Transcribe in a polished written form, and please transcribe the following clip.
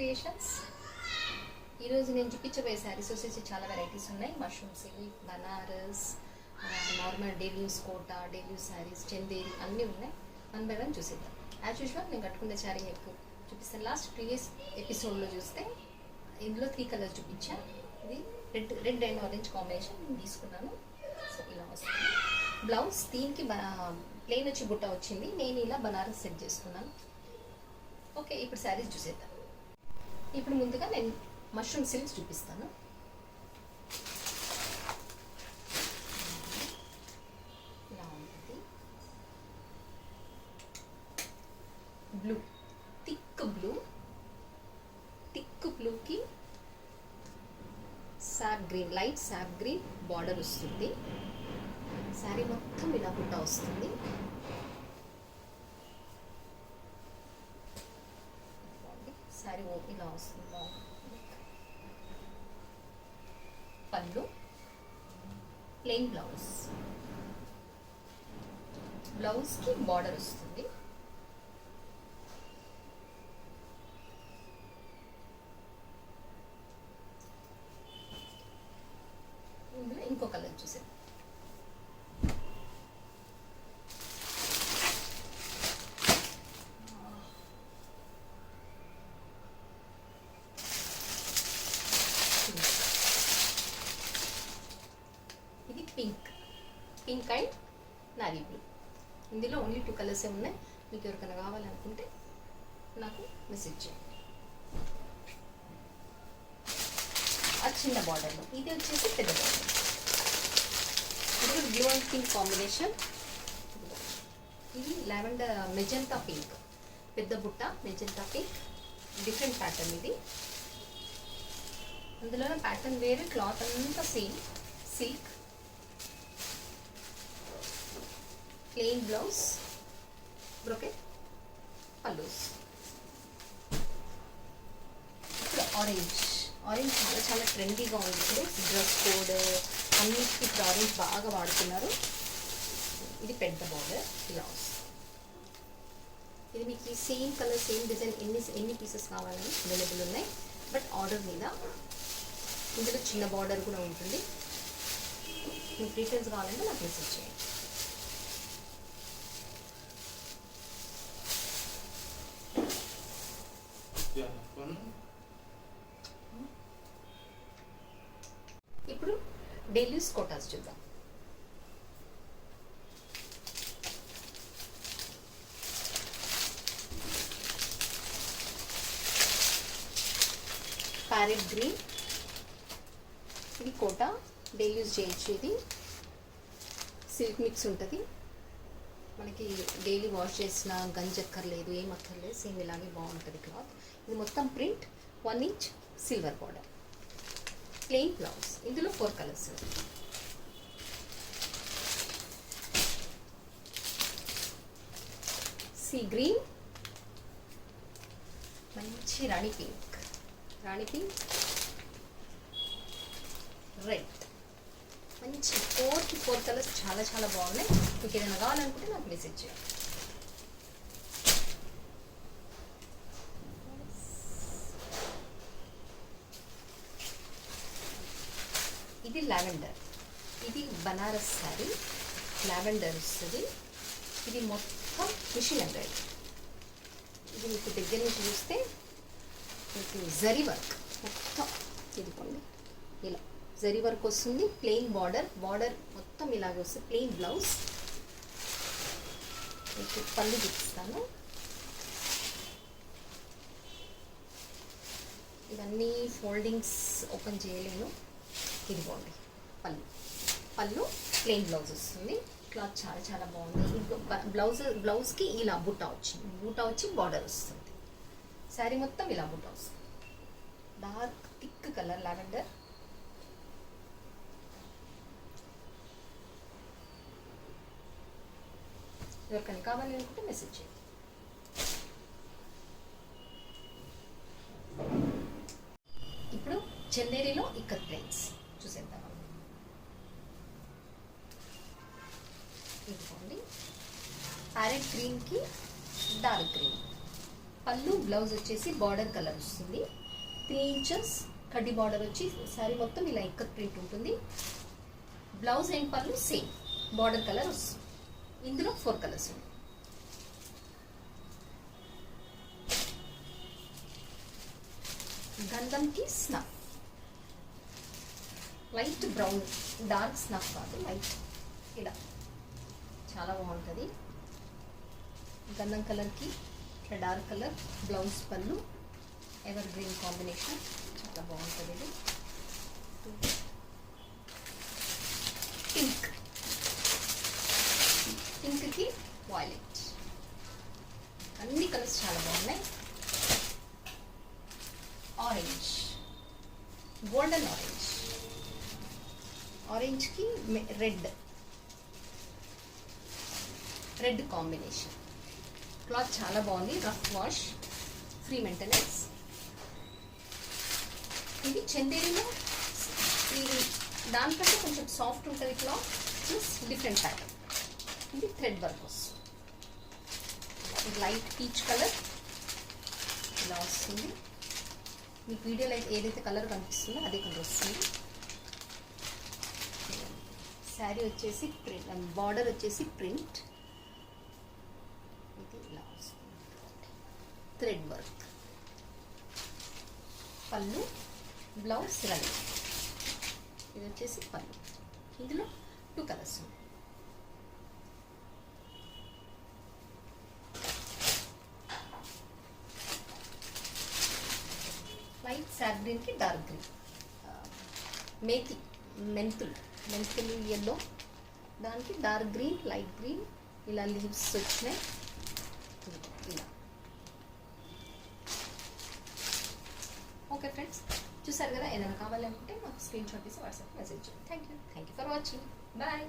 Creations. ఈరోజు నేను చూపించబోయే శారీస్ వచ్చేసి చాలా వెరైటీస్ ఉన్నాయి. మష్రూమ్ సిల్క్, బనారస్, నార్మల్ డేల్యూస్ కోట, డేల్యూస్ శారీస్, చందేరి అన్నీ ఉన్నాయి. వన్ బై వన్ చూసేద్దాం. యాజ్ యూజువల్ నేను కట్టుకునే శారీ ఎక్కువ చూపిస్తాను. లాస్ట్ ప్రీవియస్ ఎపిసోడ్లో చూస్తే ఇందులో 3 కలర్స్ చూపించా. ఇది రెడ్ అండ్ ఆరెంజ్ కాంబినేషన్ నేను తీసుకున్నాను. సో ఇలా వస్తుంది బ్లౌజ్. దీనికి ప్లెయిన్ వచ్చి బుట్ట వచ్చింది. నేను ఇలా బనారస్ సెట్ చేసుకున్నాను. ఓకే, ఇప్పుడు శారీస్ చూసేద్దాం. ఇప్పుడు ముందుగా నేను మష్రూమ్ సిల్క్స్ చూపిస్తాను. ఇలా ఉంటుంది. బ్లూ, థిక్ బ్లూకి సాఫ్ గ్రీన్, లైట్ సాఫ్ గ్రీన్ బార్డర్ వస్తుంది. శారీ మొత్తం ఇలా బుట్ట వస్తుంది. శారీ ఇలా వస్తుంది. పళ్ళు, ప్లెయిన్ బ్లౌజ్కి బార్డర్ వస్తుంది. ఇందులో ఇంకో కలర్ చూసాను. ఇది పింక్ అండ్ నావీ బ్లూ. ఇందులో ఓన్లీ 2 కలర్సే ఉన్నాయి. మీకు ఎవరికైనా కావాలనుకుంటే నాకు మెసేజ్ చేయండి. ఆ చిన్న బార్డర్లో, ఇది వచ్చేసి పెద్ద బార్డర్. ఇది బ్లూ అండ్ పింక్ కాంబినేషన్. ఇది లావెండర్ మెజెంటా పింక్, పెద్ద బుట్ట మెజెంటా పింక్. డిఫరెంట్ ప్యాటర్న్ ఇది. అందులో ప్యాటర్న్ వేరే, క్లాత్ అంతా same silk. Plain blouse, brocade pallus. ఇప్పుడు ఆరెంజ్ చాలా చాలా ట్రెండీగా ఉంది. ఇప్పుడు డ్రెస్ కోడ్ అన్నిటికీ ఇప్పుడు ఆరెంజ్ బాగా వాడుతున్నారు. ఇది పెద్ద బార్డర్ ఇలా వస్తుంది. ఇది మీకు సేమ్ కలర్ సేమ్ డిజైన్ ఎన్ని పీసెస్ కావాలని అవైలబుల్ ఉన్నాయి. బట్ ఆర్డర్ మీద. ఇందులో చిన్న బార్డర్ కూడా ఉంటుంది. మీకు డీటెయిల్స్ కావాలంటే నాకు మెసేజ్ చేయండి. ఇప్పుడు డేల్యూస్ కోటాస్ చూద్దాం. ప్యారెట్ గ్రీన్, ఇది కోటా డైలీ యూజ్ చేయొచ్చు. ఇది సిల్క్ మిక్స్ ఉంటుంది. మనకి డైలీ వాష్ చేసిన గంజి అక్కర్లేదు, ఏం అక్కర్లేదు. సేమ్ ఇలాగే బాగుంటుంది క్లాత్. ఇది మొత్తం print, 1 inch silver border. Plain blouse. ఇందులో 4 కలర్స్. సీ గ్రీన్, మంచి రాణి పింక్, రెడ్. మంచి 4 కలర్స్ చాలా చాలా బాగున్నాయి. మీకు ఏదైనా కావాలనుకుంటే నాకు మెసేజ్ చేయండి. ఇది లావెండర్, ఇది బనారస్ శారీ. లావెండర్ వస్తుంది. ఇది మొత్తం మిషన్ ఎంబ్రాయిడరీ. ఇది మీకు దగ్గర నుంచి చూస్తే మీకు జరీ వర్క్ మొత్తం ఇదిగోండి ఇలా జరీ వర్క్ వస్తుంది. ప్లెయిన్ బార్డర్ మొత్తం ఇలాగే వస్తుంది. Plain blouse. మీకు పళ్ళు చూపిస్తాను. ఇవన్నీ ఫోల్డింగ్స్ ఓపెన్ చేయలేను. ఇదిగోండి పళ్ళు ప్లెయిన్ బ్లౌజ్ వస్తుంది. క్లాత్ చాలా చాలా బాగుంది. ఇంకో బ్లౌజ్కి ఇలా బుట్ట వచ్చి బార్డర్ వస్తుంది. శారీ మొత్తం ఇలా బుట్ట వస్తుంది. Dark thick colour lavender. ఎవరికైనా కావాలి అనుకుంటే మెసేజ్ చేయండి. ఇప్పుడు చందేరిలో ఇక్కత్ ప్లేట్స్ చూసేద్దాం. ఇదిగోండి ప్యారెట్ గ్రీన్కి డార్క్ గ్రీన్. పళ్ళు బ్లౌజ్ వచ్చేసి బార్డర్ కలర్ వస్తుంది. 3 ఇంచెస్ కడ్డీ బార్డర్ వచ్చి శారీ మొత్తం ఇలా ఇక్కత్ ప్రింట్ ఉంటుంది. Blouse and pallu same border colour వస్తుంది. ఇందులో 4 కలర్స్ ఉన్నాయి. గంధంకి snuff, light brown, dark snuff కాదు, లైట్ ఇలా చాలా బాగుంటుంది. గంధం కలర్కి dark colour blouse, pallu evergreen combination చాలా బాగుంటుంది. ఇది పింక్, పింక్కి వాయిలెట్, అన్ని కలర్స్ చాలా బాగున్నాయి. ఆరెంజ్, గోల్డెన్ ఆరెంజ్, ఆరెంజ్కి రెడ్ కాంబినేషన్. క్లాత్ చాలా బాగుంది, రఫ్ వాష్, ఫ్రీ మెయింటెనెన్స్. ఇది చందేరిలో ఇది దానికంటే కొంచెం సాఫ్ట్ ఉంటుంది క్లాత్, ప్లస్ డిఫరెంట్ ప్యాటర్న్. ఇది థ్రెడ్ వర్క్ వస్తుంది. ఇది లైట్ పీచ్ కలర్ ఇలా వస్తుంది. మీకు వీడియోలో అయితే ఏదైతే కలర్ కనిపిస్తుందో అదే కలర్ వస్తుంది. శారీ వచ్చేసి ప్రింట్, బార్డర్ వచ్చేసి ప్రింట్, ఇది ఇలా వస్తుంది. థ్రెడ్ వర్క్, పళ్ళు, బ్లౌజ్ రన్నింగ్. ఇది వచ్చేసి పళ్ళు. ఇందులో 2 కలర్స్ ఉన్నాయి. లైట్ శాప్ గ్రీన్కి డార్క్ గ్రీన్, మెంతులు ఎల్లో, దానికి డార్క్ గ్రీన్, లైట్ గ్రీన్, ఇలా లీవ్స్ వచ్చినాయి. ఇలా ఓకే ఫ్రెండ్స్, చూసారు కదా. ఏదైనా కావాలనుకుంటే మాకు స్క్రీన్ షాట్ తీసి వాట్సాప్ మెసేజ్ చేయండి. Thank you for watching. Bye.